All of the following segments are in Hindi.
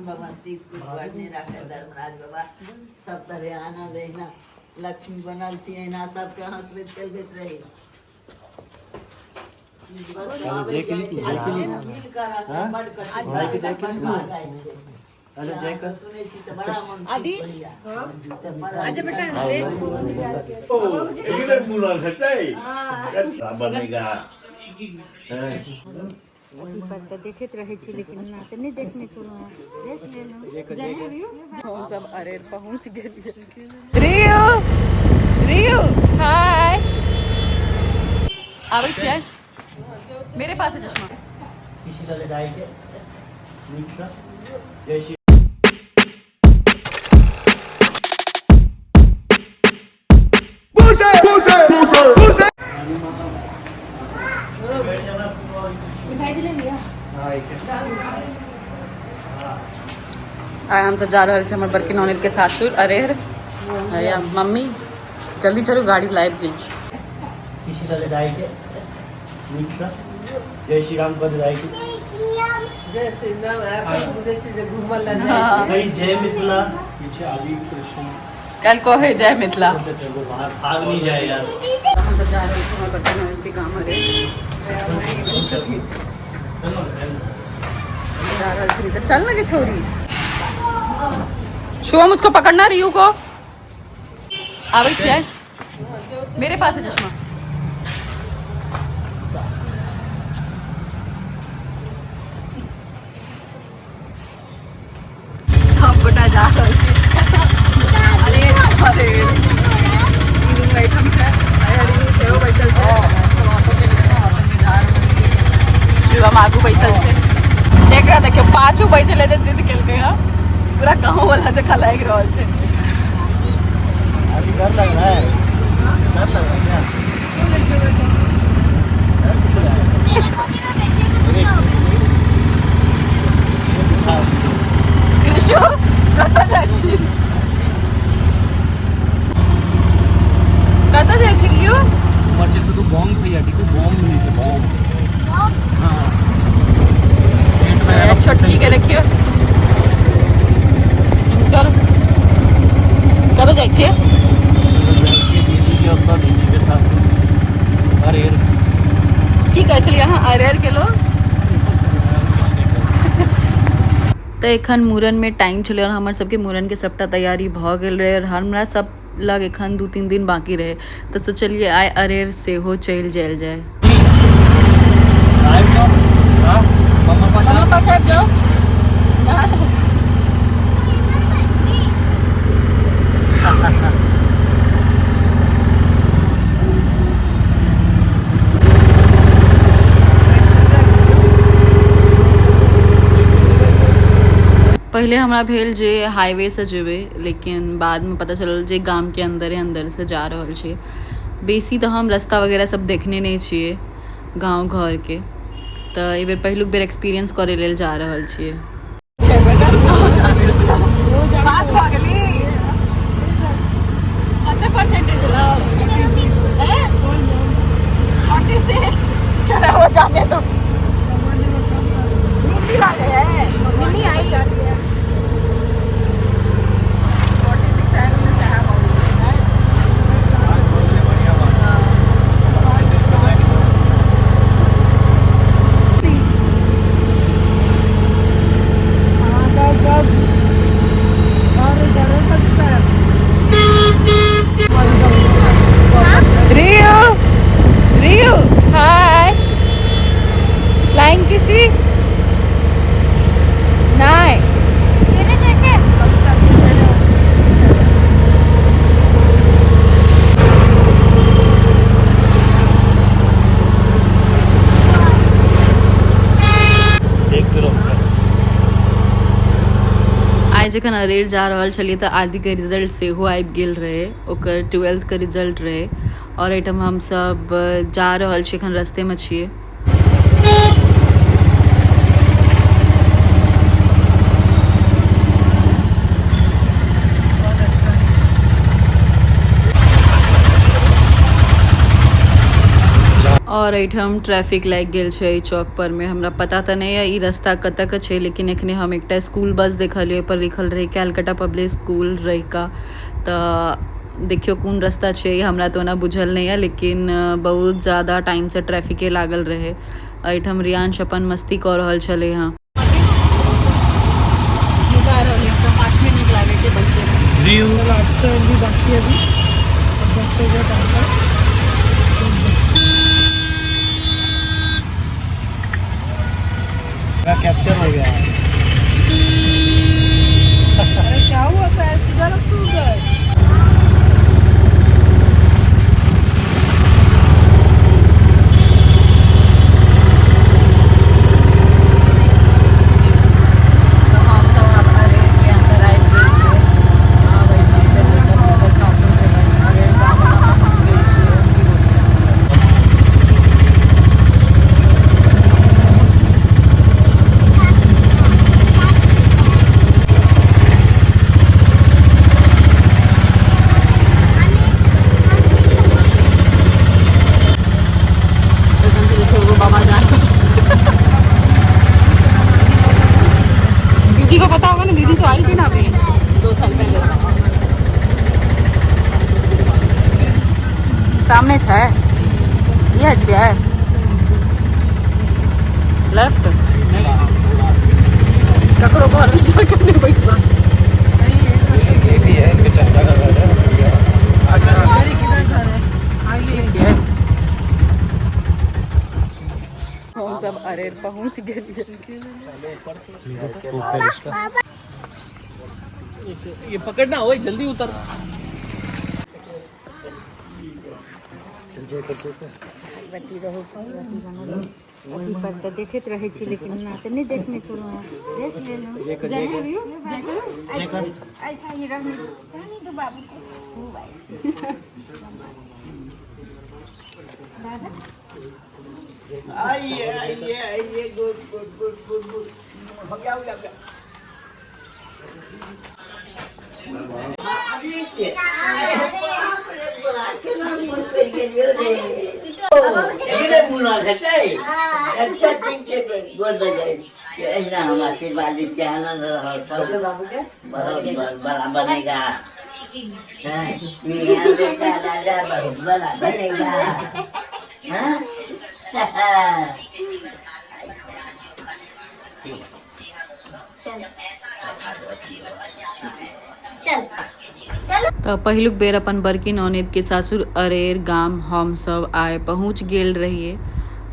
भगवान सीत धर्मराज बाबा सब तरह आनंद एना लक्ष्मी बनल छी एना सबके हंसबैत खेलबैत रही। देखते रहे छी लेकिन ना तो नहीं देखने चलो हम सब अरेर पहुंच गए। रियो रियो हाय आवे छियै मेरे पास है चश्मा किसी तरह जाए के नीचा जैसी आय हम सब जा रहे हैं हमर बड़की ननद के सासुर अरेर या मम्मी जल्दी चलो गाड़ी लाइव भेज किसी तरह जाए के नीचा जय श्री राम पद जाए के जय श्री राम बुझे छी जे घुमल ला जाय भाई जय मिथिला पीछे आदि कृष्ण कल को है जय मिथिला बाहर भाग नहीं जाए यार। हम सब जा रहे हैं हमर बड़की ननद के गांव अरेर जा रहे हैं चल ना के छोरी शुभम उसको पकड़ना रियू को आवे छियै मेरे पास है चश्मा सब गोटा जा रहल छी अरे अरे इनु बैठम छै अरे सेहो बैठल छै सब ऑटो पे लेके ऑटो में जा रहल छी शुभम आगू बैठल छै एकरा देखियो पाछू बैठे ले जिद केलकै ह पूरा गाँव वाला जगह लाग रहल छै। अभी डर लग रहा है डर लग रहा है कृषु कतऽ जाइ छी कतऽ जाइ छी यू मर्चे तो तू बॉम्ब खइया ठीक बॉम्ब नहीं थे बॉम्ब हां छोटकी के रखियो चल कतऽ जाइ छी दीदी के अपना दीदी के साथ अरेर की कहै छलियै अहाँ अरेर के लोग तो एखन मूरन में टाइम छलै और हमर सबके मूरन के सबटा तैयारी भऽ गेल रहे और हमरा सब लग एखन 2-3 दिन बाकी रहे तो सोचलिए आइ अरेर सेहो चलि जायल जाए। मम्मा पास आबि जाओ पहले हमरा भेल जे हाईवे से जेबे लेकिन बाद में पता चलल जे गाम के अंदर से जा रहल छी। बेसी तो हम रास्ता वगैरह सब देखने नहीं छिए गांव घर के तो एक बेर पहिलुक बेर एक्सपीरियंस करे लेल जा रहल छिए। पास भ गेली कते परसेंटेज लो हैं 46 करे हो जाने दो नींद लागे है नहीं आई जखन अरेर जा रहल छलिए तऽ आदि के रिजल्ट सेहो आबि गेल रहे ओकर 12th के रिजल्ट रहे और एहिठाम हम सब जा रहल छी एखन रस्ते में छिए। और एहिठाम ट्रैफिक लागि गेल छै ई चौक पर में। हमरा पता तऽ नहीं है ई रास्ता कतऽ के छै, लेकिन एखने हम एकटा स्कूल बस देखलियै पर लिखल रहे कैलकाटा पब्लिक स्कूल रहिका। तऽ देखियो कोन रास्ता छै, हमरा तो ओना बुझल नहीं है, लेकिन बहुत ज़्यादा टाइम से ट्रैफिके लागल रहे। एहिठाम रियांश अपन मस्ती कऽ रहल छलै हँ। कैप्चर हो गया। अरे क्या हुआ, पैर सीधा रख तू उधर। दीदी को पता होगा ना, दीदी तो आई थी ना अभी 2 साल पहले। सामने छै यह छै लेफ्ट ककरो घर में जाकर नहीं बैसबा। ये भी है इनके चंदा का घर है। अच्छा अरे किधर घर है, आइए। छियै हम सब अरेर पहुंच गेलियै। ये पकड़ना हो, जल्दी उतर। अभी पर तो देखते रहे छी, लेकिन ना तो नहीं देखने चलो देख लेना। ऐसा ही रहने दो बाबू को। दादा आइए good good good good good हो गया हो गया। बड़ा बनेगा मेरा बेटा, राजा बहुत बड़ा बनेगा। तो पहिलुक बेर अपन बड़की ननद के सासुर अरेर गाम हम सब आए पहुँच गेल रहिए,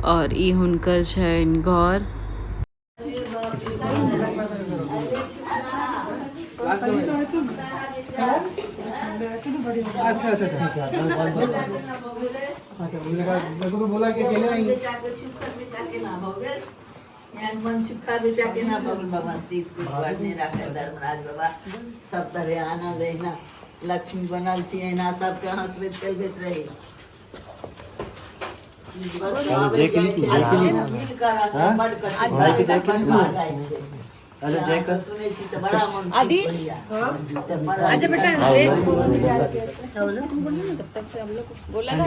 और ई हुनकर छनि घर। अच्छा मेरे को तो बोला कि अकेले आएंगे। मन सुखा बेचा के ना बगल बाबा सीत ने रखे धर्मराज बाबा सब तरह आनंद रहना। लक्ष्मी बनल छी ना, सबके हंसबैत खेलबैत रही। सुने छी तो बड़ा मन आदि आज बेटा बोला ना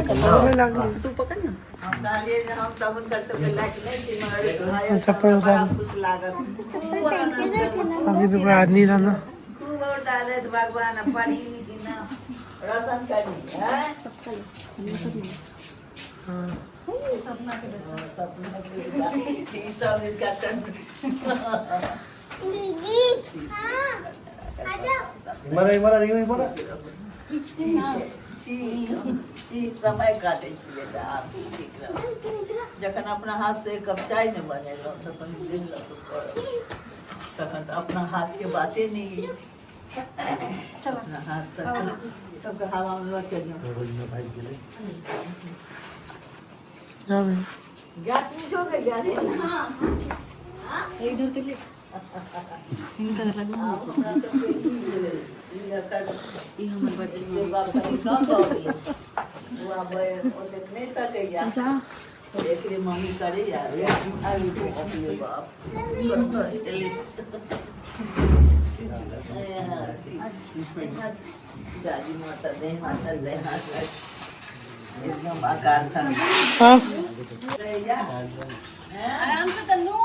तू पकड़ ना। हम कहलिए हम तब उनकर सब लाइक नहीं थी, मगर चप्पल खुश लागत। अभी तो कोई आदमी था ना। खूब और दादा भगवान पढ़ी कि ना रोशन करनी है। सपना के सब इनका समय काटे जखन अपना हाथ से एक कप चाय न बने तखन तो अपना हाथ के बातें नहीं। अपना हाथ सबके हवा में गैस मीठ हो गया इधर तो ले इनका लगा ये हमर बच्चे नहीं सके एकरे मम्मी करे दादी माता दे हाथ एकदम आकार था हाँ आराम से तन्नू